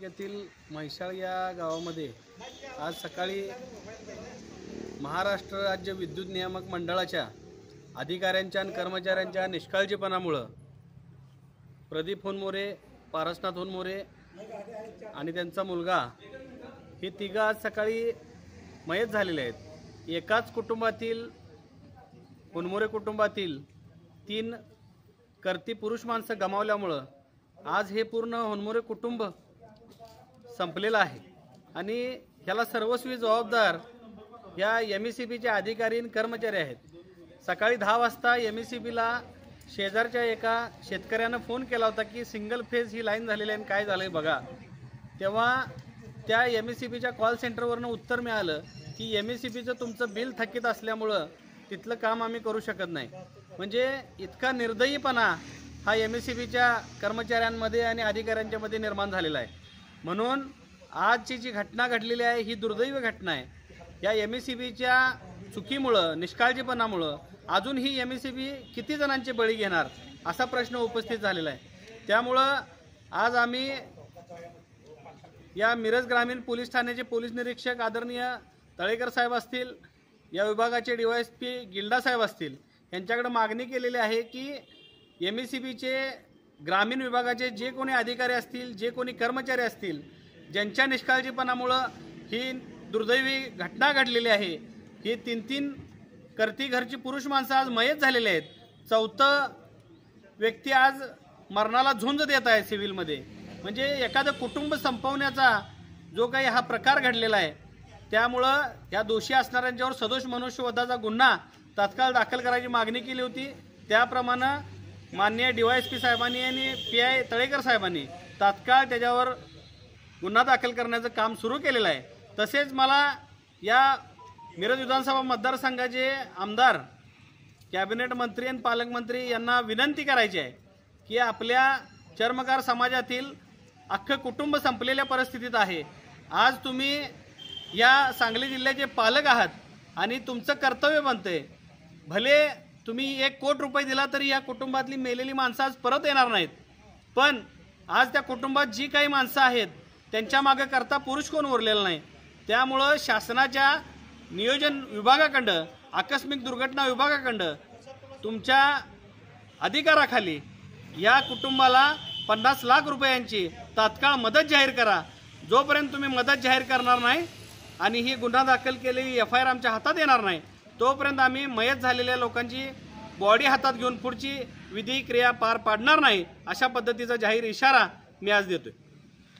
तालुक्यातील म्हैसाळ या गावामध्ये आज सकाळी महाराष्ट्र राज्य विद्युत नियामक मंडळाच्या अधिकाऱ्यांच्या आणि कर्मचाऱ्यांच्या निष्काळजीपणामुळे प्रदीप होनमोरे, पारसनाथ होनमोरे आणि त्यांचा मुलगा हे तिघं आज सकाळी मयत झालेले आहेत। एकाच कुटुंबातील होनमोरे कुटुंबातील 3 कर्ती पुरुष माणसं गमावल्यामुळे आज हे पूर्ण होनमोरे कुटुंब संपलेलं आहे आणि ह्याला सर्वस्वी जबाबदार या MECBचे अधिकारी आणि कर्मचारी आहेत। सकाळी 10 वाजता MECBला शेजारच्या एका शेतकऱ्यानं फोन केला होता की सिंगल फेज ही लाईन झालेली आहे, काय झालंय बघा। तेव्हा त्या MECBच्या कॉल सेंटरवरनं उत्तर मिळालं की MECBचं तुमचं बिल थकीत असल्यामुळं तिथलं काम आम्ही करू शकत नाही। म्हणजे इतका निर्दयीपणा हा MECBच्या कर्मचाऱ्यांमध्ये आणि अधिकाऱ्यांच्यामध्ये निर्माण झालेला आहे। म्हणून आजची जी घटना घडलेली आहे ही दुर्दैवी घटना आहे। या MECBच्या चुकीमुळं, निष्काळजीपणामुळं अजून ही MECB किती जणांचे बळी घेणार असा प्रश्न उपस्थित झालेला आहे। त्यामुळं आज आम्ही या मिरज ग्रामीण पोलीस ठाण्याचे पोलीस निरीक्षक आदरणीय तळेकर साहेब असतील, या विभागाचे DYSP गिल्डा साहेब असतील, यांच्याकडे मागणी केलेली आहे की MECBचे ग्रामीण विभागाचे जे कोणी अधिकारी असतील, जे कोणी कर्मचारी असतील, ज्यांच्या निष्काळजीपणामुळं ही दुर्दैवी घटना घडलेली आहे, ही 3 कर्ती घरची पुरुष माणसं आज मयत झालेले आहेत। 4थं व्यक्ती आज मरणाला झुंज देत आहे सिव्हिलमध्ये। म्हणजे एखादं कुटुंब संपवण्याचा जो काही हा प्रकार घडलेला आहे, त्यामुळं या दोषी असणाऱ्यांच्यावर सदोष मनुष्यवधाचा गुन्हा तात्काळ दाखल करायची मागणी केली होती। त्याप्रमाणे माननीय DYSP साहेबांनी आणि PI तळेकर साहेबांनी तात्काळ त्याच्यावर गुन्हा दाखल करण्याचं काम सुरू केलेलं आहे। तसेच मला या मिरज विधानसभा मतदारसंघाचे आमदार, कॅबिनेट मंत्री आणि पालकमंत्री यांना विनंती करायची आहे की आपल्या चर्मकार समाजातील अख्खं कुटुंब संपलेल्या परिस्थितीत आहे। आज तुम्ही या सांगली जिल्ह्याचे पालक आहात आणि तुमचं कर्तव्य बनतंय। भले तुम्ही 1 कोटी रुपये दिला तरी या कुटुंबातली मेलेली माणसं आज परत येणार नाहीत, पण आज त्या कुटुंबात जी काही माणसं आहेत त्यांच्या मागे करता पुरुष कोण उरलेला नाही। त्यामुळं शासनाच्या नियोजन विभागाकडं, आकस्मिक दुर्घटना विभागाकडं तुमच्या अधिकाराखाली या कुटुंबाला 50 लाख रुपयांची तात्काळ मदत जाहीर करा। जोपर्यंत तुम्ही मदत जाहीर करणार नाही आणि ही गुन्हा दाखल केलेली FIR आमच्या हातात येणार नाही, तोपर्यंत आम्ही मयत झालेल्या लोकांची बॉडी हातात घेऊन पुढची विधी क्रिया पार पाडणार नाही, अशा पद्धतीचा जाहीर इशारा मी आज देतोय।